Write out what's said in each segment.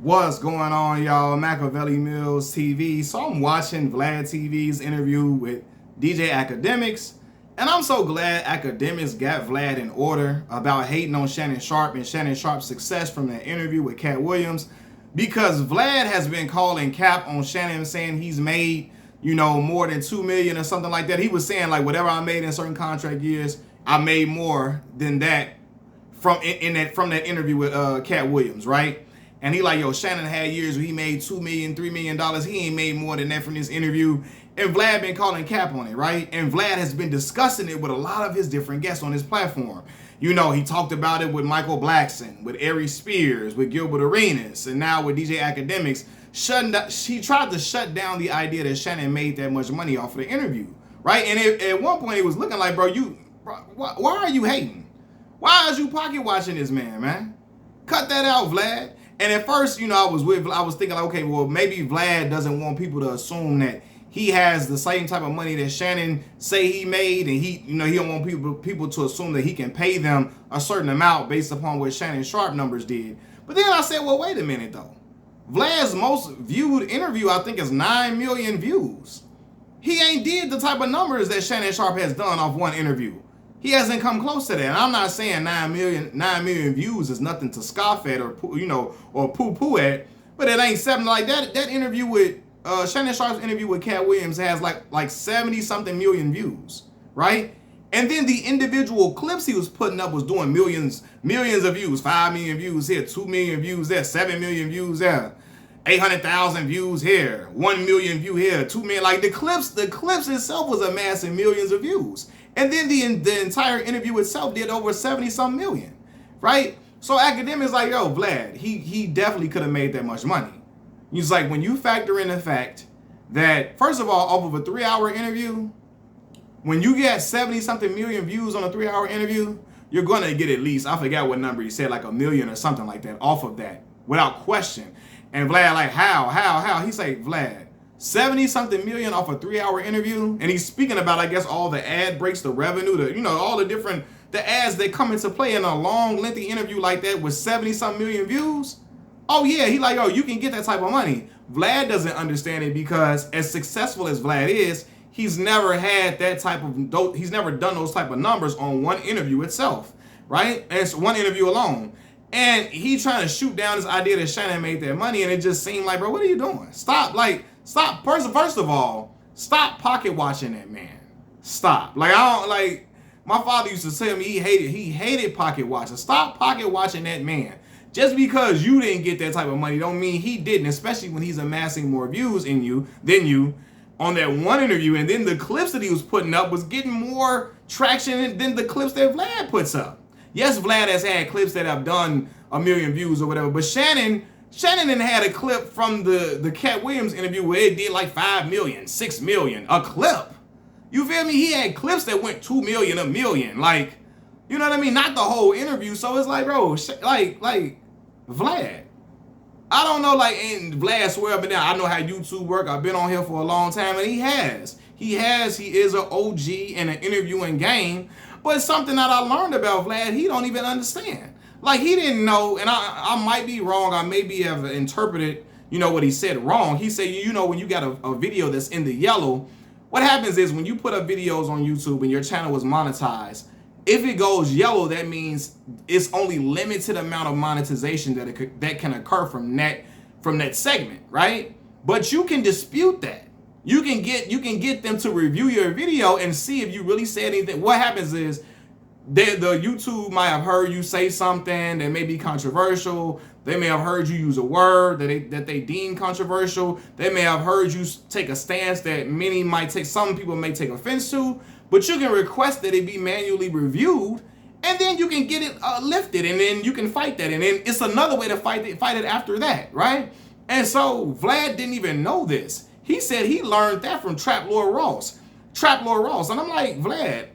What's going on, y'all? Machiavelli Mills TV. So I'm watching Vlad TV's interview with DJ Akademiks, and I'm so glad Akademiks got Vlad in order about hating on Shannon Sharpe and Shannon Sharpe's success from that interview with Cat Williams, because Vlad has been calling cap on Shannon, saying he's made, more than $2 million or something like that. He was saying like whatever I made in certain contract years, I made more than that from that interview with Cat Williams, right? And he like, yo, Shannon had years where he made $2 million, $3 million. He ain't made more than that from this interview. And Vlad been calling cap on it, right? And Vlad has been discussing it with a lot of his different guests on his platform. He talked about it with Michael Blackson, with Ari Spears, with Gilbert Arenas, and now with DJ Akademiks. He tried to shut down the idea that Shannon made that much money off of the interview, right? And at one point, it was looking like, bro, why are you hating? Why is you pocket watching this man? Cut that out, Vlad. And at first, I was thinking like, okay, well, maybe Vlad doesn't want people to assume that he has the same type of money that Shannon say he made, and he don't want people to assume that he can pay them a certain amount based upon what Shannon Sharpe numbers did. But then I said, well, wait a minute though. Vlad's most viewed interview, I think, is 9 million views. He ain't did the type of numbers that Shannon Sharpe has done off one interview. He hasn't come close to that. And I'm not saying 9 million views is nothing to scoff at or poo-poo at, but it ain't something like that. That interview with Shannon Sharpe's interview with Cat Williams has like 70 something million views, right? And then the individual clips he was putting up was doing millions of views. 5 million views here, 2 million views there, 7 million views there, 800,000 views here, 1 million view here, 2 million. Like the clips itself was amassing millions of views. And then the entire interview itself did over 70-some million, right? So Akademiks like, yo, Vlad, he definitely could have made that much money. He's like, when you factor in the fact that, first of all, off of a 3-hour interview, when you get 70-something million views on a 3-hour interview, you're going to get at least, I forgot what number he said, like 1 million or something like that off of that, without question. And Vlad like, how? He say, Vlad, 70-something million off a 3-hour interview, and he's speaking about, I guess, all the ad breaks, the revenue, all the ads that come into play in a long, lengthy interview like that with 70-something million views. Oh yeah, he like, you can get that type of money. Vlad doesn't understand it because as successful as Vlad is, he's never had he's never done those type of numbers on one interview itself, right? And it's one interview alone. And he trying to shoot down this idea that Shannon made that money, and it just seemed like, bro, what are you doing? Stop. First of all, stop pocket watching that man. Stop. My father used to tell me he hated pocket watching. Stop pocket watching that man. Just because you didn't get that type of money don't mean he didn't, especially when he's amassing more views than you on that one interview. And then the clips that he was putting up was getting more traction than the clips that Vlad puts up. Yes, Vlad has had clips that have done 1 million views or whatever, but Shannon had a clip from the Cat Williams interview where it did like 5 million, 6 million, a clip. You feel me? He had clips that went 2 million, 1 million. Like, you know what I mean? Not the whole interview. So it's like, bro, like Vlad. I don't know, and Vlad swear up and down, I know how YouTube work. I've been on here for a long time, and he is an OG in an interviewing game. But it's something that I learned about Vlad, he don't even understand. Like, he didn't know, and I might be wrong. I maybe have interpreted, what he said wrong. He said, when you got a video that's in the yellow, what happens is when you put up videos on YouTube and your channel is monetized, if it goes yellow, that means it's only limited amount of monetization that can occur from that segment, right? But you can dispute that. You can get them to review your video and see if you really said anything. What happens is the YouTube might have heard you say something that may be controversial. They may have heard you use a word that they deem controversial. They may have heard you take a stance that some people may take offense to. But you can request that it be manually reviewed, and then you can get it lifted, and then you can fight that. And then it's another way to fight it after that, right? And so Vlad didn't even know this. He said he learned that from Trap Lord Ross. And I'm like, Vlad,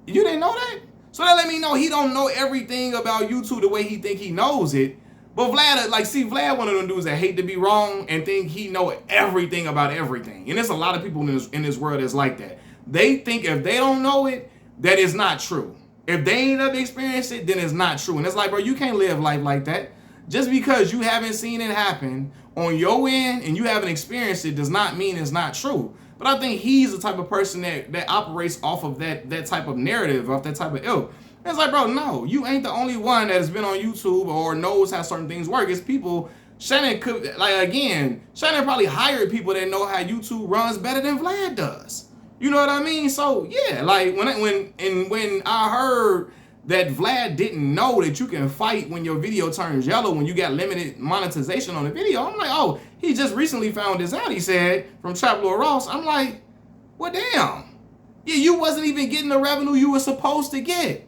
you didn't know that? So that let me know he don't know everything about YouTube the way he think he knows it. But Vlad, Vlad one of them dudes that hate to be wrong and think he know everything about everything. And there's a lot of people in this world that's like that. They think if they don't know it, that it's not true. If they ain't ever experienced it, then it's not true. And it's like, bro, you can't live life like that. Just because you haven't seen it happen on your end and you haven't experienced it does not mean it's not true. But I think he's the type of person that operates off of that type of narrative, off that type of ilk. It's like, bro, no, you ain't the only one that has been on YouTube or knows how certain things work. It's people. Shannon could, like, again, Shannon probably hired people that know how YouTube runs better than Vlad does. You know what I mean? So yeah, like when I heard that Vlad didn't know that you can fight when your video turns yellow when you got limited monetization on the video, I'm like, oh, he just recently found this out. He said from Trap Lord Ross. I'm like, well, damn. Yeah, you wasn't even getting the revenue you were supposed to get.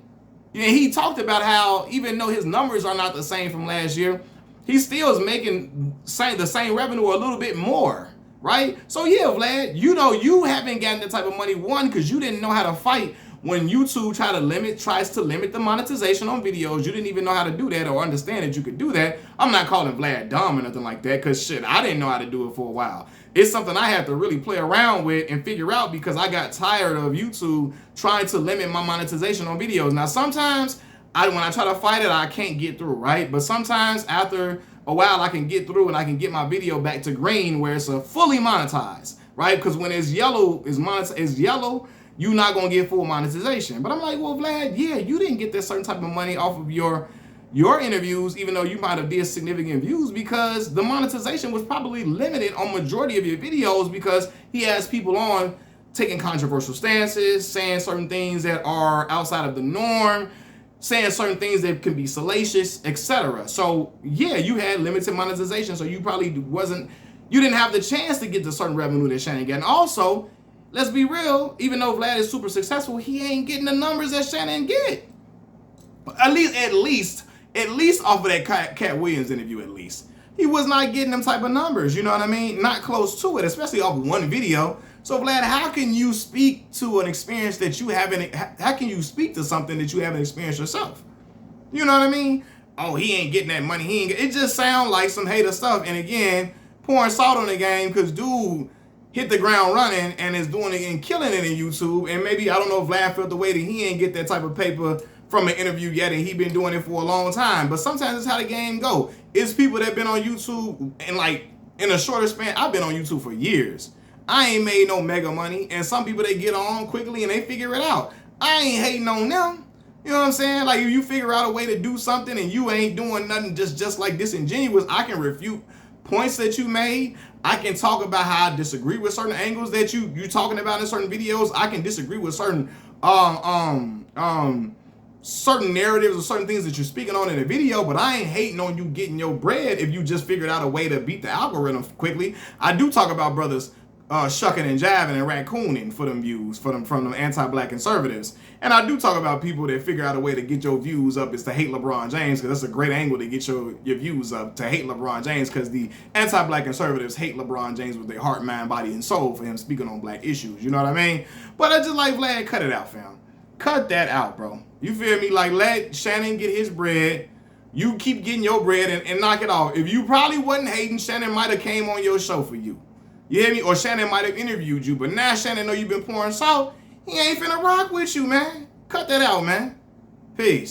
And he talked about how even though his numbers are not the same from last year, he still is making the same revenue or a little bit more, right? So yeah, Vlad, you know you haven't gotten the type of money, one, because you didn't know how to fight when YouTube tries to limit the monetization on videos. You didn't even know how to do that or understand that you could do that. I'm not calling Vlad dumb or nothing like that, because shit, I didn't know how to do it for a while. It's something I had to really play around with and figure out because I got tired of YouTube trying to limit my monetization on videos. Now, sometimes when I try to fight it, I can't get through, right? But sometimes after a while, I can get through and I can get my video back to green where it's fully monetized, right? Because when it's yellow, you're not going to get full monetization. But I'm like, well, Vlad, yeah, you didn't get that certain type of money off of your interviews, even though you might have did significant views, because the monetization was probably limited on majority of your videos because he has people on taking controversial stances, saying certain things that are outside of the norm, saying certain things that can be salacious, etc. So yeah, you had limited monetization, so you probably you didn't have the chance to get the certain revenue that Shannon got. And also, let's be real, even though Vlad is super successful, he ain't getting the numbers that Shannon get. At least off of that Cat Williams interview, at least. He was not getting them type of numbers, you know what I mean? Not close to it, especially off one video. So Vlad, how can you speak to an experience that you haven't, how can you speak to something that you haven't experienced yourself? You know what I mean? Oh, he ain't getting that money. It just sounds like some hater stuff. And again, pouring salt on the game because dude hit the ground running and is doing it and killing it in YouTube. And maybe, I don't know if Vlad felt the way that he ain't get that type of paper from an interview yet, and he been doing it for a long time. But sometimes it's how the game go. It's people that been on YouTube and like in a shorter span. I've been on YouTube for years. I ain't made no mega money, and some people, they get on quickly and they figure it out. I ain't hating on them. You know what I'm saying? Like if you figure out a way to do something and you ain't doing nothing just like disingenuous, I can refute points that you made. I can talk about how I disagree with certain angles that you talking about in certain videos. I can disagree with certain certain narratives or certain things that you're speaking on in a video, but I ain't hating on you getting your bread if you just figured out a way to beat the algorithm quickly. I do talk about brothers shucking and jiving and rancooning for them views, from them anti-black conservatives. And I do talk about people that figure out a way to get your views up is to hate LeBron James, because that's a great angle to get your views up, to hate LeBron James, because the anti-black conservatives hate LeBron James with their heart, mind, body, and soul for him speaking on black issues. You know what I mean? But I just like, Vlad, cut it out, fam. Cut that out, bro. You feel me? Like, let Shannon get his bread. You keep getting your bread and knock it off. If you probably wasn't hating, Shannon might have came on your show for you. You hear me? Or Shannon might have interviewed you. But now Shannon know you've been pouring salt. He ain't finna rock with you, man. Cut that out, man. Peace.